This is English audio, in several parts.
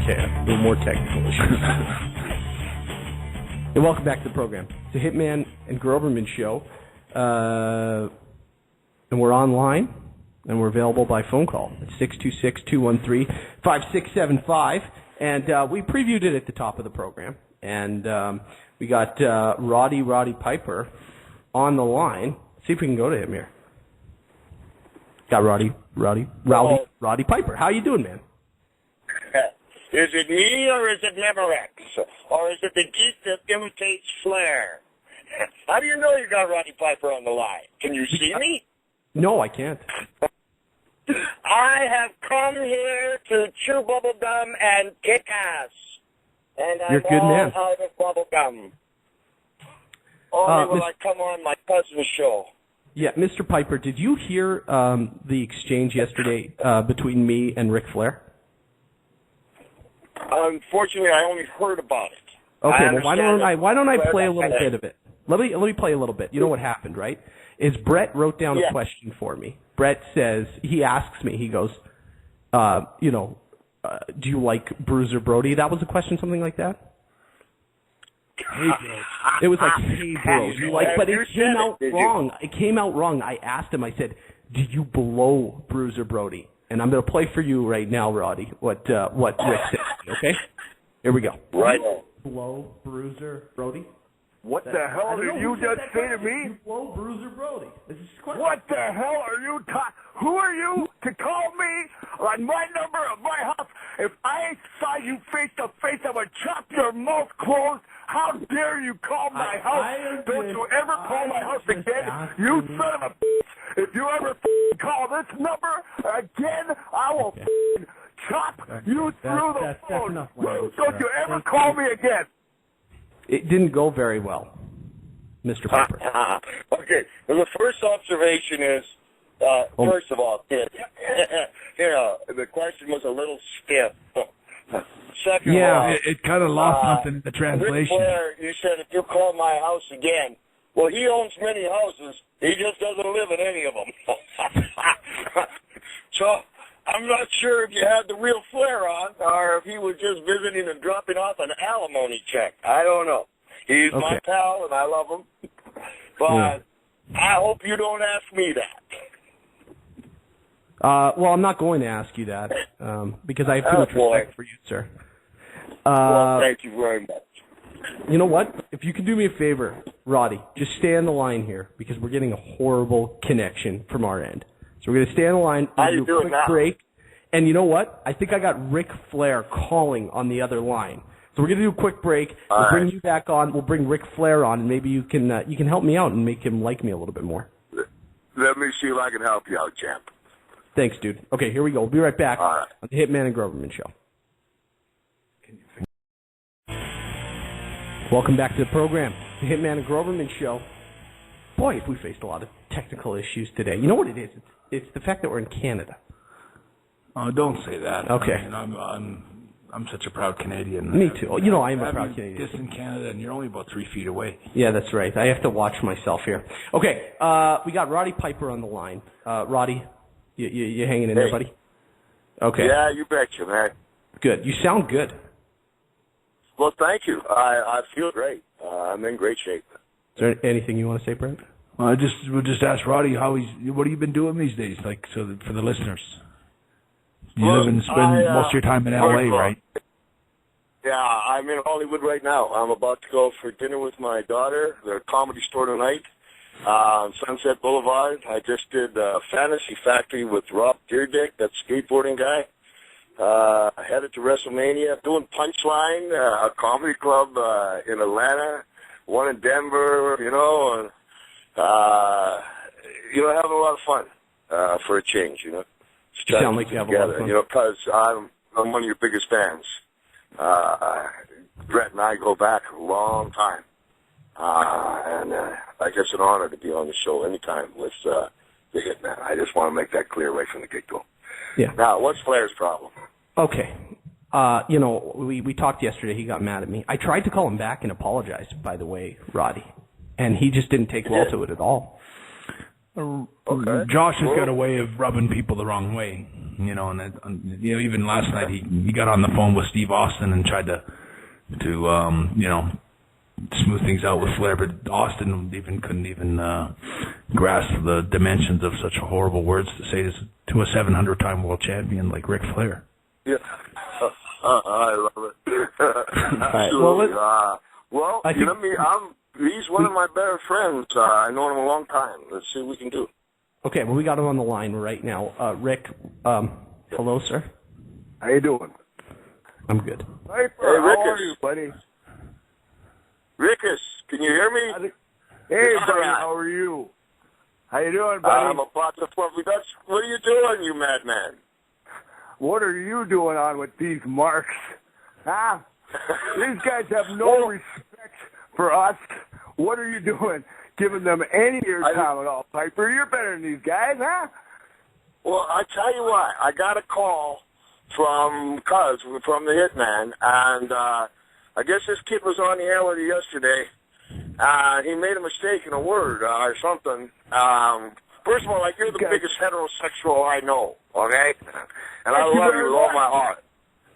can. No more technical issues. And welcome back to the program. It's the Hitman and Groberman show. And we're online, and we're available by phone call at 626-213-5675. And we previewed it at the top of the program. And we got Roddy Piper on the line. See if we can go to him here. Got Roddy Piper. How you doing, man? Is it me or is it Memorex? Or is it the geek that imitates Flair? How do you know you got Roddy Piper on the line? Can you see me? No, I can't. I have come here to chew bubble gum and kick ass. And I'm You're a good man. all out of bubble gum. Only will I come on my cousin's show. Yeah, Mr. Piper, did you hear the exchange yesterday between me and Ric Flair? Unfortunately, I only heard about it. Okay, well, why don't I play a little bit of it? Let me play a little bit. You know what happened, right? Is Bret wrote down a question for me. Bret says, he asks me, he goes, do you like Bruiser Brody? That was a question, something like that? Hey, bro. It was like, hey, bro. But it came out wrong. It came out wrong. I asked him, I said, do you blow Bruiser Brody? And I'm going to play for you right now, Roddy, what Rick said, okay? Here we go. Right. Blow Bruiser Brody? What the hell did you just say to me? You blow Bruiser Brody. This is question. What the hell are you Who are you to call me on my number of my house? If I saw you face to face, I would chop your mouth closed. How dare you call my house? Don't you ever call my house again, you son of a bitch. If you ever call this number again, I will chop you through the phone. Don't you ever call me again. It didn't go very well, Mr. Piper. Okay, well, the first observation is, first of all, the question was a little stiff. Second of all, it kind of lost something in the translation. Ric Flair, you said if you call my house again, well, he owns many houses. He just doesn't live in any of them. So I'm not sure if you had the real Flair on or if he was just visiting and dropping off an alimony check. I don't know. He's my pal, and I love him. But I hope you don't ask me that. Well, I'm not going to ask you that because I have too much respect for you, sir. Well, thank you very much. You know what? If you can do me a favor, Roddy, just stay on the line here because we're getting a horrible connection from our end. So we're going to stay on the line. How you doing now? Break. And you know what? I think I got Ric Flair calling on the other line. So we're going to do a quick break. We'll bring you back on. We'll bring Ric Flair on, and maybe you can help me out and make him like me a little bit more. Let me see if I can help you out, champ. Thanks, dude. Okay, here we go. We'll be right back on the Hitman and Groberman show. Welcome back to the program, the Hitman and Groberman show. Boy, have we faced a lot of technical issues today. You know what it is? It's the fact that we're in Canada. Oh, don't say that. Okay. I mean, I'm such a proud Canadian. Me too. You know, I am a proud Canadian. Just in Canada, and you're only about 3 feet away. Yeah, that's right. I have to watch myself here. Okay, we got Roddy Piper on the line. Roddy, you hanging in there, buddy? Okay. Yeah, you betcha, man. Good. You sound good. Well, thank you. I feel great. I'm in great shape. Is there anything you want to say, Brent? We'll just ask Roddy what have you been doing these days, like, so for the listeners. You live and spend most of your time in L.A., right? Yeah, I'm in Hollywood right now. I'm about to go for dinner with my daughter, the Comedy Store tonight, on Sunset Boulevard. I just did Fantasy Factory with Rob Deerdick, that skateboarding guy. Headed to WrestleMania, doing Punchline, a comedy club in Atlanta, one in Denver, and having a lot of fun for a change, You sound like you have a lot of fun. Because I'm one of your biggest fans. Bret and I go back a long time, and I guess it's an honor to be on the show anytime with the Hitman. I just want to make that clear right from the get-go. Yeah. Now, what's Flair's problem? Okay. We talked yesterday. He got mad at me. I tried to call him back and apologize, by the way, Roddy, and he just didn't take well to it at all. Okay. Josh has got a way of rubbing people the wrong way. you know, and you know, even last night he got on the phone with Steve Austin and tried to you know, smooth things out with Flair, but Austin couldn't even grasp the dimensions of such horrible words to say this to a 700-time world champion like Ric Flair. Yeah. I love it. Right. Well, I think, he's one of my better friends. I know him a long time. Let's see what we can do. Okay, well, we got him on the line right now. Rick, hello, sir. How you doing? I'm good. Piper, Hey, how Rickus. are you, buddy? Rickus, can you hear me? Hey, All buddy, right. how are you? How you doing, buddy? I'm about to fluffy. What are you doing, you madman? What are you doing on with these marks? Huh? These guys have no respect for us. What are you doing? Giving them any airtime at all, Piper? You're better than these guys, huh? Well, I tell you what, I got a call from the Hitman, and I guess this kid was on the air with you yesterday. He made a mistake in a word or something. First of all, like, you're the biggest heterosexual I know, okay? And I love you with all my heart.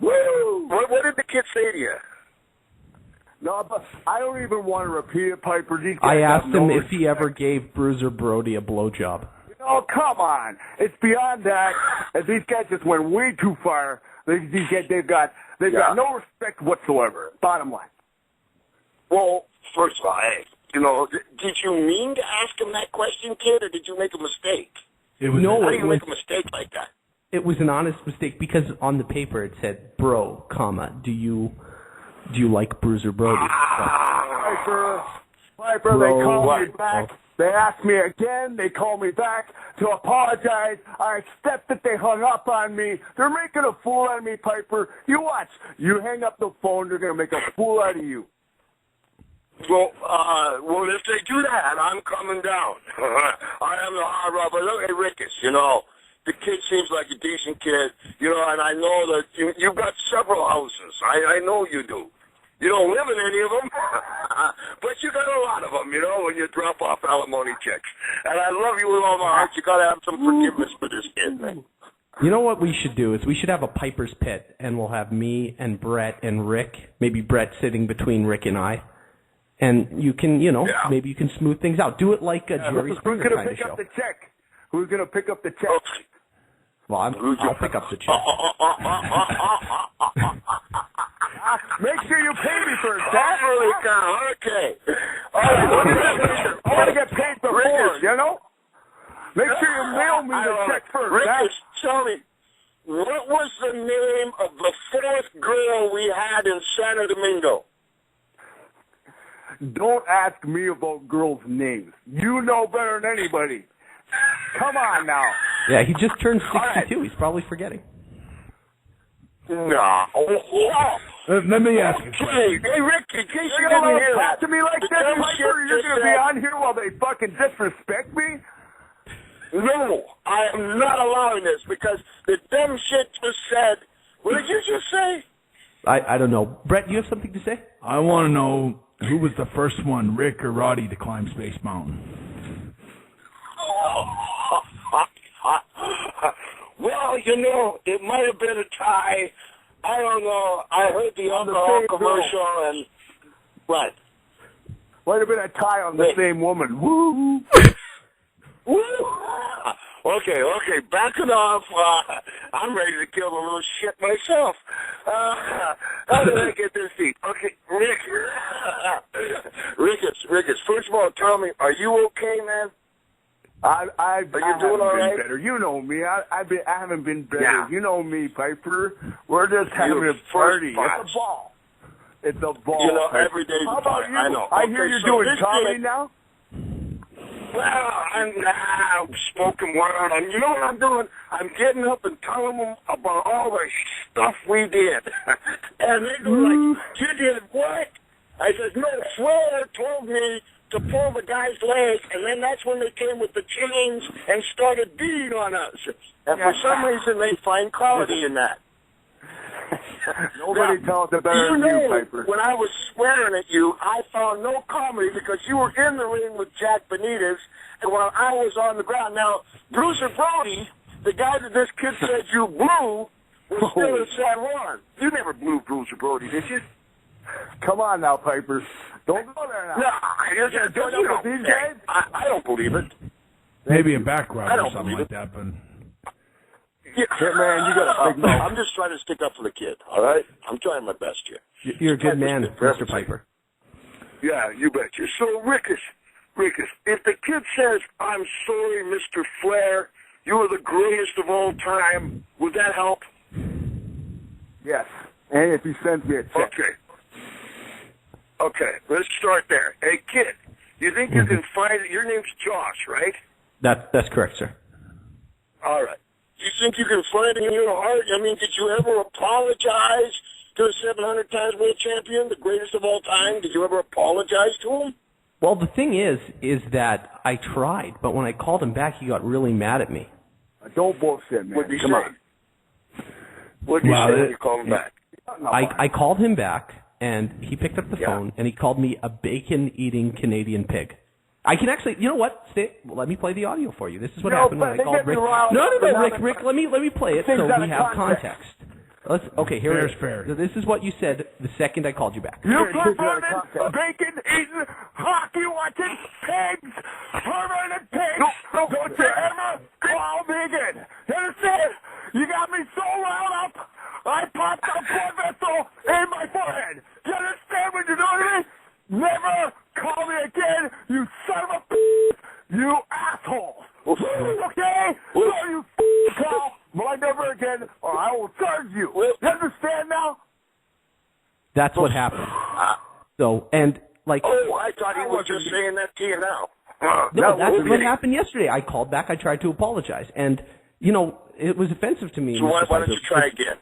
Woo! What did the kid say to you? No, but I don't even want to repeat it, Piper. These guys I asked have no him if he respect. ever gave Bruiser Brody a blowjob. Oh, come on. It's beyond that. And these guys just went way too far. They've got no respect whatsoever. Bottom line. Well, first of all, hey, you know, did you mean to ask him that question, kid, or did you make a mistake? No, How do it you was, make a mistake like that? it was an honest mistake because on the paper it said, bro, comma, do you like Bruiser Brody? Piper, Bro, they called what? me back. They asked me again. They called me back to apologize. I accept that they hung up on me. They're making a fool out of me, Piper. You watch. You hang up the phone, they're going to make a fool out of you. Well, if they do that, I'm coming down. I am the hard robber. Look at Rickus, you know. The kid seems like a decent kid, you know, and I know that you've got several houses. I know you do. You don't live in any of them, but you got a lot of them, you know, when you drop off alimony checks. And I love you with all my heart. You got to have some forgiveness for this kid, man. You know what we should do is we should have a Piper's Pit, and we'll have me and Bret and Rick, maybe Bret sitting between Rick and I, and you can, you know, maybe you can smooth things out. Do it like a Jerry Springer Who's going kind to of pick show. up the check? Who's going to pick up the check? Okay. Well, I'll pick up the check. Make sure you pay me first, Holy huh? cow, okay. All right, I want to get paid before, Rickus. you know? Make sure you mail me the check first, Rickus, tell me, what was the name of the fourth girl we had in Santo Domingo? Don't ask me about girls' names. You know better than anybody. Come on now. Yeah, he just turned 62. He's probably forgetting. No. Let me ask you. Okay. Hey, Rick, in case you You're didn't going to hear talk that. to me like the that, dumb Piper? shit You're just going to be said- on here while they fucking disrespect me? No, I am not allowing this because the dumb shit just said. What did you just say? I don't know. Bret, you have something to say? I want to know who was the first one, Rick or Roddy, to climb Space Mountain. Well, you know, it might have been a tie. I don't know. I heard the alcohol same commercial and what? Might have been a tie on the same woman. Woo! Woo! Okay, backing off. I'm ready to kill the little shit myself. How did I get this deep? Okay, Rick. Rickus, first of all, tell me, are you okay, man? Are you doing all right? Better. You know me. I haven't been better. Yeah. You know me, Piper. We're just having You're a party. first class. It's a ball. It's a ball. You know, Piper. every day's How a about party. you? I know. I Okay, hear you're so doing this comedy kid- now. Well, I'm spoken word, and you know what I'm doing? I'm getting up and telling them about all the stuff we did. And they go like, you did what? I said, no, Flair told me to pull the guy's leg, and then that's when they came with the chains and started beating on us. And for some reason, they find quality in that. Nobody tells it better You than know, you, Piper. when I was swearing at you, I found no comedy because you were in the ring with Jack Benitez, and while I was on the ground. Now, Bruiser Brody the guy that this kid said you blew was still in San Juan. You never blew Bruiser Brody, did you? Come on now, Piper. Don't go there now. No, I don't believe it. Maybe a back rub I or don't something believe like that, but Yeah. Man, you got a big mouth. I'm just trying to stick up for the kid, all right? I'm trying my best here. You're a good man, Mr. Piper. Yeah, you betcha. So, Rickus, if the kid says, I'm sorry, Mr. Flair, you are the greatest of all time, would that help? Yes. And if he sends me a check. Okay, let's start there. Hey, kid, you think you can find it? Your name's Josh, right? That's correct, sir. All right. You think you can find it in your heart? I mean, did you ever apologize to the 700 times world champion, the greatest of all time? Did you ever apologize to him? Well, the thing is that I tried, but when I called him back, he got really mad at me. Don't bullshit, man. What'd he Come say? on. What'd he say when you called him back? I called him back, and he picked up the phone, and he called me a bacon-eating Canadian pig. I can actually, you know what? Let me play the audio for you. This is what happened when I called Rick. No, Rick. Let me play it so we have context. Okay, here it is. Fair. This is what you said the second I called you back. You perverted, bacon-eating, hockey-watching pigs! Perverted pigs! Don't you ever call me again! You understand? You got me so wound up, I popped a blood vessel in my forehead! You understand what you're doing to me? Never call me again, you son of a you asshole! Okay? So you call my number again, or I will charge you. You understand now? That's what happened. So, and like... Oh, I thought he was just saying that to you now. No, that's what happened yesterday. I called back, I tried to apologize. And, you know, it was offensive to me. So why don't you try again?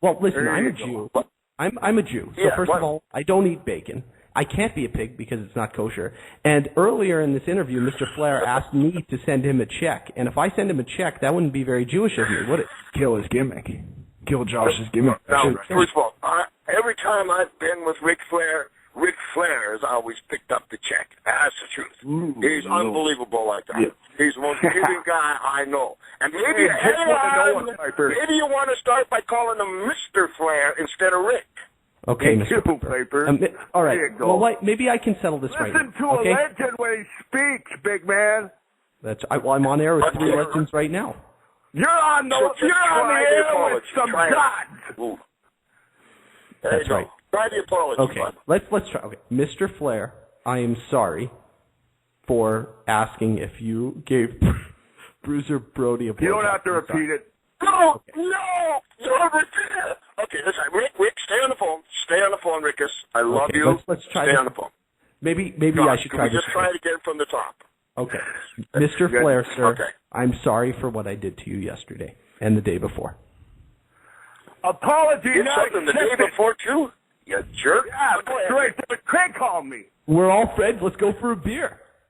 Well, listen, I'm a Jew. I'm a Jew. So first of all, I don't eat bacon. I can't be a pig because it's not kosher. And earlier in this interview, Mr. Flair asked me to send him a check. And if I send him a check, that wouldn't be very Jewish of me, would it? kill his gimmick. Kill Josh's gimmick. Now, first of all, every time I've been with Ric Flair has always picked up the check. That's the truth. He's unbelievable like that. Yeah. He's the most giving guy I know. And maybe you want to start by calling him Mr. Flair instead of Rick. Okay, Mr. Piper. All right. Well, maybe I can settle this right now. Listen to a legend when he speaks, big man. I'm on air with 3 legends right now. You're on the air with some gods. That's right. Try the apology. Okay, let's try. Okay, Mr. Flair, I am sorry for asking if you gave Bruiser Brody a blowjob. You don't have to repeat it. No, you're ridiculous. Okay, listen, Rick, stay on the phone. Stay on the phone, Rickus. I love you. Let's try stay this. on the phone. Maybe I should try this. this. Just try it again from the top. Okay, Mr. Flair, sir. Okay. I'm sorry for what I did to you yesterday and the day before. Apology You not something the day before too. You jerk. Yeah, great. Craig called me. We're all friends. Let's go for a beer.